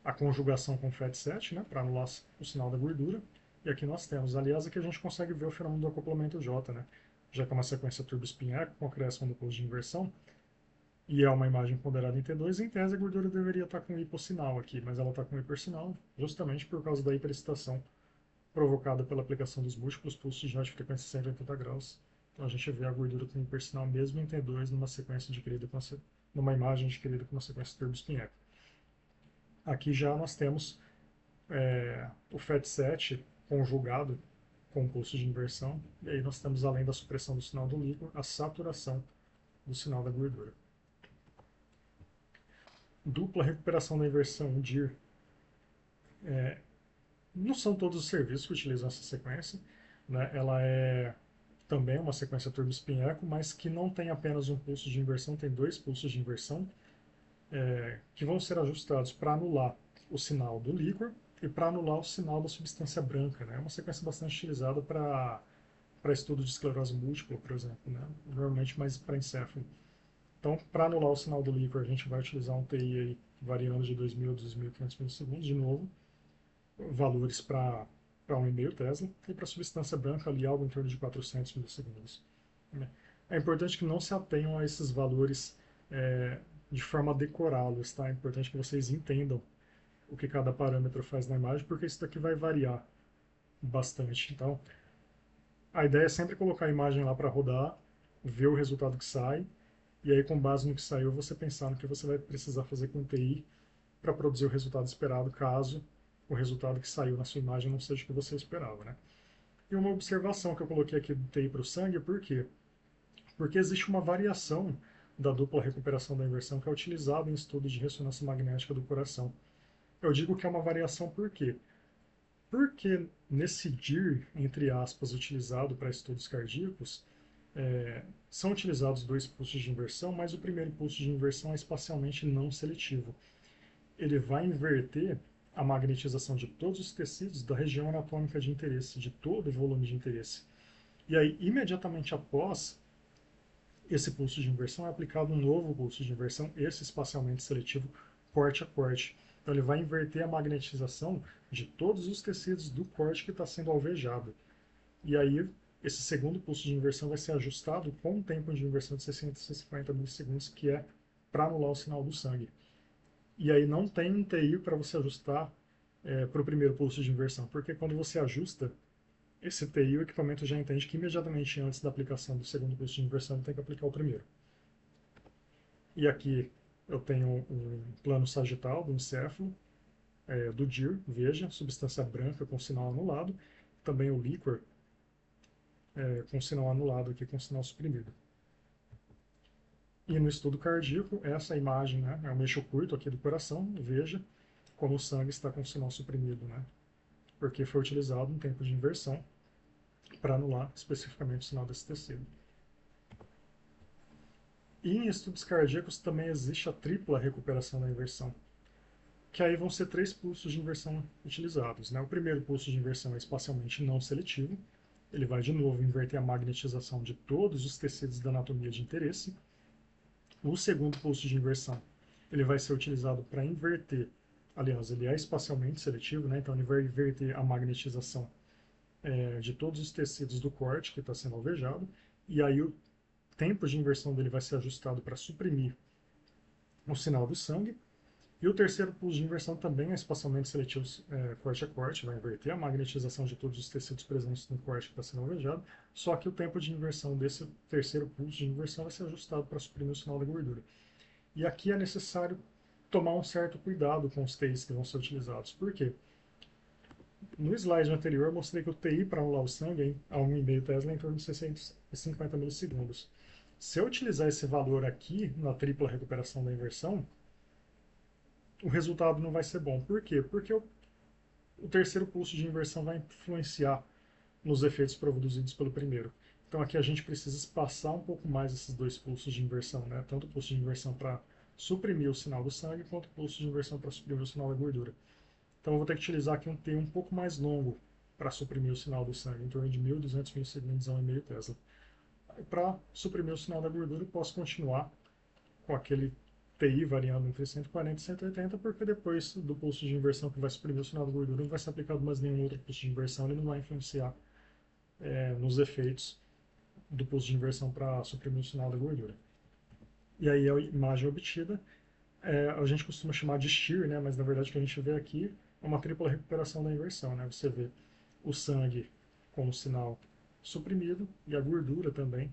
a conjugação com FAT7, né, para anular o sinal da gordura. E aqui nós temos, aliás, aqui a gente consegue ver o fenômeno do acoplamento J, né, já que é uma sequência turbo-espinhaco com acréscimo do pulso de inversão, e é uma imagem ponderada em T2, em tese a gordura deveria estar com hipossinal aqui, mas ela está com hipersinal justamente por causa da hiperexcitação provocada pela aplicação dos múltiplos pulsos de radiofrequência 180 graus. Então a gente vê a gordura com hipersinal mesmo em T2 numa sequência adquirida com numa imagem adquirida com uma sequência turbo-espinhaca. Aqui já nós temos o FAT7 conjugado com o pulso de inversão, e aí nós temos, além da supressão do sinal do líquor, a saturação do sinal da gordura. Dupla recuperação da inversão, DIR. Não são todos os serviços que utilizam essa sequência, né? Ela é também uma sequência turbo-espinhaco, mas que não tem apenas um pulso de inversão, tem dois pulsos de inversão, que vão ser ajustados para anular o sinal do líquor e para anular o sinal da substância branca. Né? É uma sequência bastante utilizada para estudo de esclerose múltipla, por exemplo, né? Normalmente mais para encéfalo. Então, para anular o sinal do líquor, a gente vai utilizar um TI aí, variando de 2.000 a 2.500 milissegundos, de novo, valores para 1,5 Tesla, e para a substância branca ali algo em torno de 400 milissegundos. É importante que não se atenham a esses valores de forma a decorá-los, tá? É importante que vocês entendam o que cada parâmetro faz na imagem, porque isso daqui vai variar bastante. Então, a ideia é sempre colocar a imagem lá para rodar, ver o resultado que sai, e aí com base no que saiu, você pensar no que você vai precisar fazer com o TI para produzir o resultado esperado, caso o resultado que saiu na sua imagem não seja o que você esperava, né? E uma observação que eu coloquei aqui do TI para o sangue, por quê? Porque existe uma variação da dupla recuperação da inversão que é utilizada em estudos de ressonância magnética do coração. Eu digo que é uma variação por quê? Porque nesse DIR, entre aspas, utilizado para estudos cardíacos, são utilizados dois pulsos de inversão, mas o primeiro pulso de inversão é espacialmente não seletivo. Ele vai inverter a magnetização de todos os tecidos da região anatômica de interesse, de todo o volume de interesse. E aí, imediatamente após esse pulso de inversão, é aplicado um novo pulso de inversão, esse espacialmente seletivo, corte a corte. Então, ele vai inverter a magnetização de todos os tecidos do corte que está sendo alvejado. E aí, esse segundo pulso de inversão vai ser ajustado com um tempo de inversão de 650 milissegundos, que é para anular o sinal do sangue. E aí não tem um TI para você ajustar para o primeiro pulso de inversão, porque quando você ajusta esse TI, o equipamento já entende que imediatamente antes da aplicação do segundo pulso de inversão ele tem que aplicar o primeiro. E aqui eu tenho um plano sagital do encéfalo, do DIR, veja, substância branca com sinal anulado, também o líquor com sinal anulado aqui, com sinal suprimido. E no estudo cardíaco, essa imagem, né, é um eixo curto aqui do coração, veja como o sangue está com o sinal suprimido, né, porque foi utilizado um tempo de inversão para anular especificamente o sinal desse tecido. E em estudos cardíacos também existe a tripla recuperação da inversão, que aí vão ser 3 pulsos de inversão utilizados. Né? O primeiro pulso de inversão é espacialmente não seletivo, ele vai de novo inverter a magnetização de todos os tecidos da anatomia de interesse. O segundo pulso de inversão ele vai ser utilizado para inverter, aliás, ele é espacialmente seletivo, né? Então ele vai inverter a magnetização de todos os tecidos do corte que está sendo alvejado, e aí o tempo de inversão dele vai ser ajustado para suprimir o sinal do sangue. E o terceiro pulso de inversão também é espacialmente seletivo corte a corte, vai inverter a magnetização de todos os tecidos presentes no corte que está sendo alvejado, só que o tempo de inversão desse terceiro pulso de inversão vai ser ajustado para suprimir o sinal da gordura. E aqui é necessário tomar um certo cuidado com os TIs que vão ser utilizados. Por quê? No slide anterior eu mostrei que o TI para anular o sangue a 1,5 Tesla é em torno de 650 milissegundos. Se eu utilizar esse valor aqui na tripla recuperação da inversão, o resultado não vai ser bom. Por quê? Porque o terceiro pulso de inversão vai influenciar nos efeitos produzidos pelo primeiro. Então aqui a gente precisa espaçar um pouco mais esses dois pulsos de inversão, né? Tanto o pulso de inversão para suprimir o sinal do sangue, quanto o pulso de inversão para suprimir o sinal da gordura. Então eu vou ter que utilizar aqui um T um pouco mais longo para suprimir o sinal do sangue, em torno de 1.200 milissegundos a 1,5 Tesla. Para suprimir o sinal da gordura, eu posso continuar com aquele TI variando entre 140 e 180, porque depois do pulso de inversão que vai suprimir o sinal da gordura, não vai ser aplicado mais nenhum outro pulso de inversão, ele não vai influenciar nos efeitos do pulso de inversão para suprimir o sinal da gordura. E aí a imagem obtida, a gente costuma chamar de shear, né? Mas na verdade o que a gente vê aqui é uma tripla recuperação da inversão, né? Você vê o sangue com o sinal suprimido e a gordura também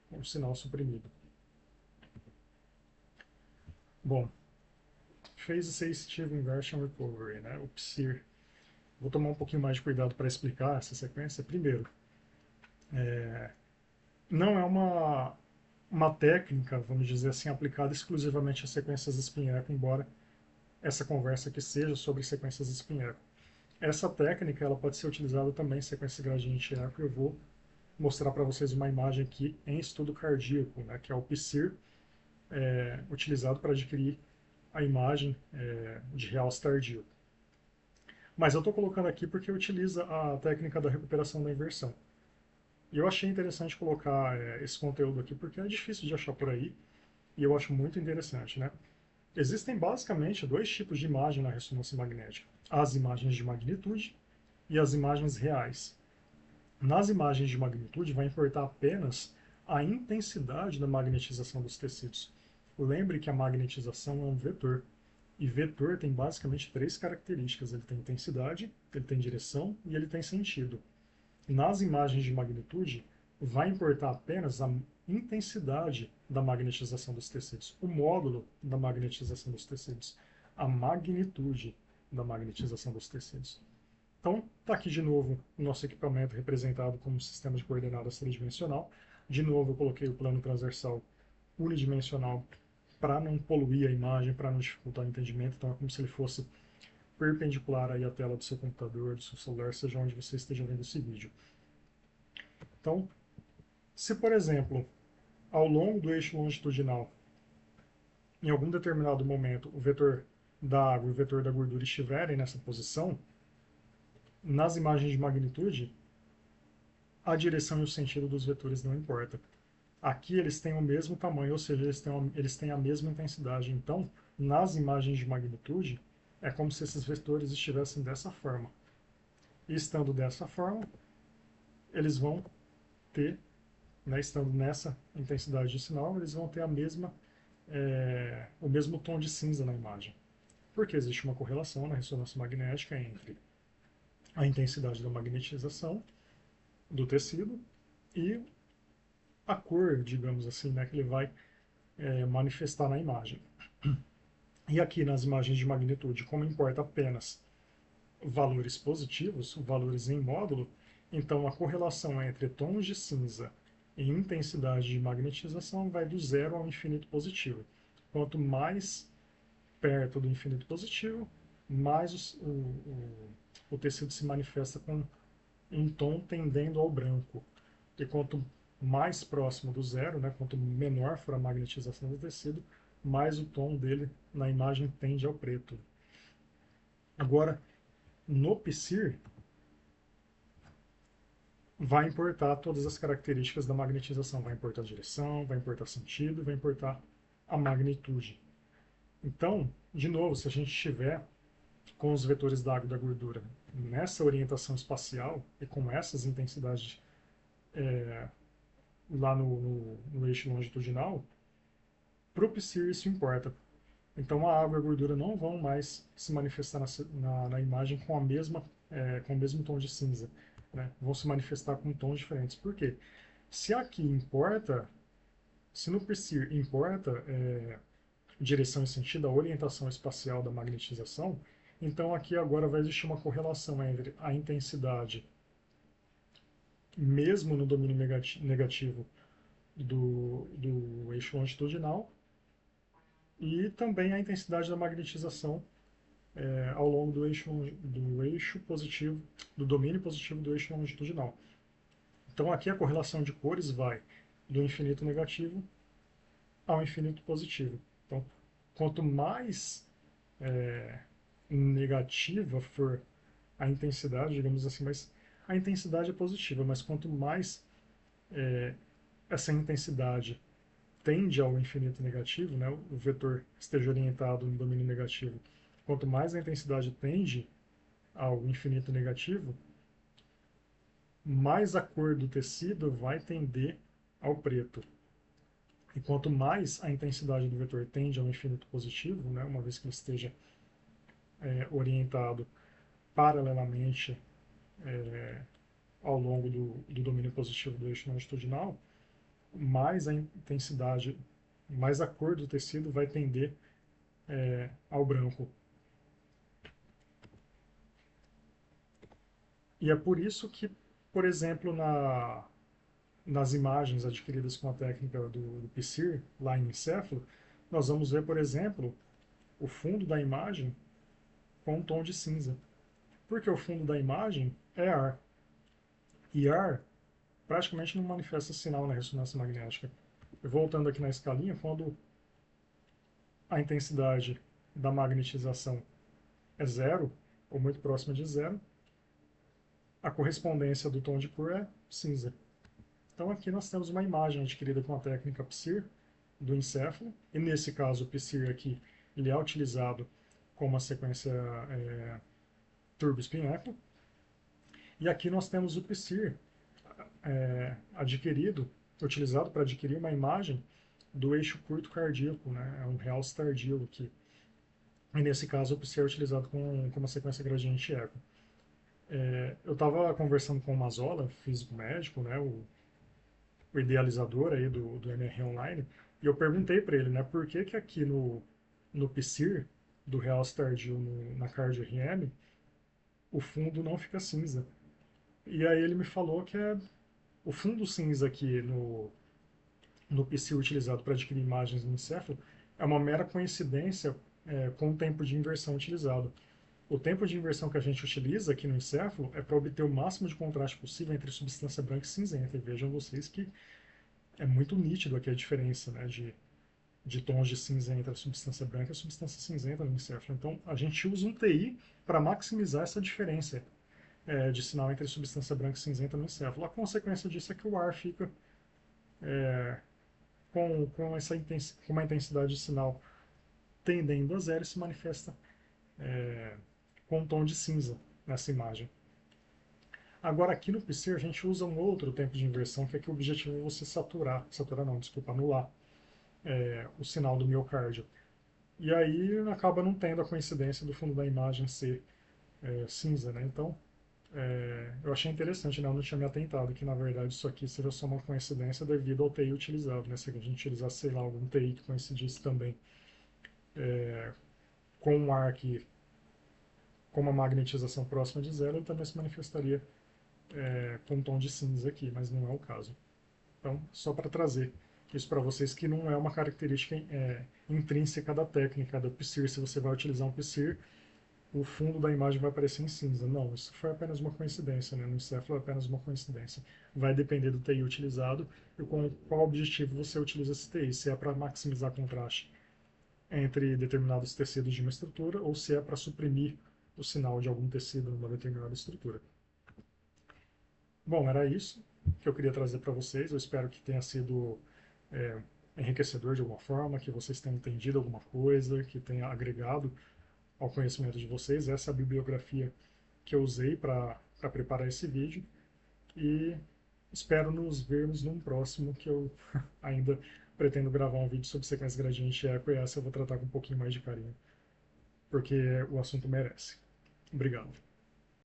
com o sinal suprimido. Bom, Phase Assistive Inversion Recovery, né? O PSIR. Vou tomar um pouquinho mais de cuidado para explicar essa sequência. Primeiro, não é uma técnica, vamos dizer assim, aplicada exclusivamente a sequências spin-echo, embora essa conversa aqui seja sobre sequências spin-echo. Essa técnica ela pode ser utilizada também em sequência gradiente eco. Eu vou mostrar para vocês uma imagem aqui em estudo cardíaco, né, que é o PSIR, utilizado para adquirir a imagem de realce tardio. Mas eu estou colocando aqui porque utiliza a técnica da recuperação da inversão. E eu achei interessante colocar esse conteúdo aqui porque é difícil de achar por aí e eu acho muito interessante, né? Existem basicamente dois tipos de imagem na ressonância magnética: as imagens de magnitude e as imagens reais. Nas imagens de magnitude vai importar apenas a intensidade da magnetização dos tecidos. Lembre que a magnetização é um vetor. E vetor tem basicamente três características: ele tem intensidade, ele tem direção e ele tem sentido. Nas imagens de magnitude, vai importar apenas a intensidade da magnetização dos tecidos, o módulo da magnetização dos tecidos, a magnitude da magnetização dos tecidos. Então, está aqui de novo o nosso equipamento representado como um sistema de coordenadas tridimensional. De novo, eu coloquei o plano transversal unidimensional para não poluir a imagem, para não dificultar o entendimento. Então, é como se ele fosse perpendicular aí à tela do seu computador, do seu celular, seja onde você esteja vendo esse vídeo. Então, se por exemplo, ao longo do eixo longitudinal, em algum determinado momento, o vetor da água e o vetor da gordura estiverem nessa posição, nas imagens de magnitude, a direção e o sentido dos vetores não importa. Aqui eles têm o mesmo tamanho, ou seja, eles têm a mesma intensidade. Então, nas imagens de magnitude, é como se esses vetores estivessem dessa forma. E estando dessa forma, eles vão ter, né, estando nessa intensidade de sinal, eles vão ter o mesmo tom de cinza na imagem. Porque existe uma correlação na ressonância magnética entre a intensidade da magnetização do tecido e a cor, digamos assim, né, que ele vai manifestar na imagem. E aqui nas imagens de magnitude, como importa apenas valores positivos, valores em módulo, então a correlação entre tons de cinza e intensidade de magnetização vai do zero ao infinito positivo. Quanto mais perto do infinito positivo, mais o tecido se manifesta com um tom tendendo ao branco. E quanto mais próximo do zero, né, quanto menor for a magnetização do tecido, mais o tom dele na imagem tende ao preto. Agora, no PSIR, vai importar todas as características da magnetização. Vai importar a direção, vai importar sentido, vai importar a magnitude. Então, de novo, se a gente estiver com os vetores da água e da gordura nessa orientação espacial e com essas intensidades lá no eixo longitudinal, para o PSIR isso importa. Então a água e a gordura não vão mais se manifestar na imagem com o mesmo tom de cinza. Né? Vão se manifestar com tons diferentes. Por quê? Se aqui importa, se no PSIR importa direção e sentido, a orientação espacial da magnetização, então aqui agora vai existir uma correlação entre a intensidade, mesmo no domínio negativo do eixo longitudinal, e também a intensidade da magnetização ao longo do eixo positivo, do domínio positivo do eixo longitudinal. Então aqui a correlação de cores vai do infinito negativo ao infinito positivo. Então, quanto mais negativa for a intensidade, digamos assim, mas a intensidade é positiva, mas quanto mais essa intensidade tende ao infinito negativo, né, o vetor esteja orientado no domínio negativo, quanto mais a intensidade tende ao infinito negativo, mais a cor do tecido vai tender ao preto. E quanto mais a intensidade do vetor tende ao infinito positivo, né, uma vez que ele esteja orientado paralelamente ao longo do domínio positivo do eixo longitudinal, mais a intensidade, mais a cor do tecido vai tender ao branco. E é por isso que, por exemplo, nas imagens adquiridas com a técnica do PSIR, lá em encéfalo, nós vamos ver, por exemplo, o fundo da imagem com um tom de cinza. Porque o fundo da imagem é ar. E ar praticamente não manifesta sinal na ressonância magnética. Voltando aqui na escalinha, quando a intensidade da magnetização é zero, ou muito próxima de zero, a correspondência do tom de cor é cinza. Então aqui nós temos uma imagem adquirida com a técnica PSIR do encéfalo, e nesse caso o PSIR aqui ele é utilizado com uma sequência turbo-spin-echo, e aqui nós temos o PSIR adquirido, utilizado para adquirir uma imagem do eixo curto cardíaco, né? É um realce tardio aqui. E nesse caso o PSIR é utilizado com uma sequência gradiente eco. Eu estava conversando com o Mazola, físico médico, né? O idealizador aí do MR Online, e eu perguntei para ele, né, por que que aqui no PSIR, do realce tardio na cardio-RM, o fundo não fica cinza. E aí ele me falou que o fundo cinza aqui no PSIR utilizado para adquirir imagens no encéfalo é uma mera coincidência com o tempo de inversão utilizado. O tempo de inversão que a gente utiliza aqui no encéfalo é para obter o máximo de contraste possível entre substância branca e cinzenta. E vejam vocês que é muito nítido aqui a diferença, né, de tons de cinza entre a substância branca e a substância cinzenta no encéfalo. Então, a gente usa um TI para maximizar essa diferença de sinal entre substância branca e cinzenta no encéfalo. A consequência disso é que o ar fica com uma intensidade de sinal tendendo a zero e se manifesta com um tom de cinza nessa imagem. Agora aqui no PSIR a gente usa um outro tempo de inversão, que aqui o objetivo é você anular o sinal do miocárdio. E aí acaba não tendo a coincidência do fundo da imagem ser cinza, né? Então eu achei interessante, né? Eu não tinha me atentado que na verdade isso aqui seja só uma coincidência devido ao TI utilizado, né? Se a gente utilizasse, sei lá, algum TI que coincidisse também com um ar que com uma magnetização próxima de zero, ele também se manifestaria com um tom de cinza aqui, mas não é o caso. Então, só para trazer isso para vocês, que não é uma característica intrínseca da técnica do PSIR. Se você vai utilizar um PSIR, o fundo da imagem vai aparecer em cinza. Não, isso foi apenas uma coincidência, né? No encéfalo é apenas uma coincidência. Vai depender do TI utilizado e com qual objetivo você utiliza esse TI. Se é para maximizar contraste entre determinados tecidos de uma estrutura ou se é para suprimir o sinal de algum tecido numa determinada estrutura. Bom, era isso que eu queria trazer para vocês. Eu espero que tenha sido enriquecedor de alguma forma, que vocês tenham entendido alguma coisa, que tenha agregado ao conhecimento de vocês. Essa é a bibliografia que eu usei para preparar esse vídeo e espero nos vermos num próximo, que eu ainda pretendo gravar um vídeo sobre sequência gradiente eco, e essa eu vou tratar com um pouquinho mais de carinho, porque o assunto merece. Obrigado.